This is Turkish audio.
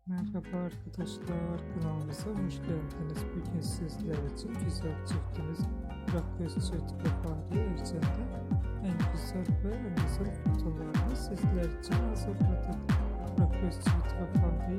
Merhaba arkadaşlar, kanalımıza hoş geldiniz. Bugün sizler için güzel çiftimiz Burak Özçivit ve Fahriye Erçel'den en güzel ve en özel fotolarını sizler için hazırladık. Burak Özçivit ve Fahriye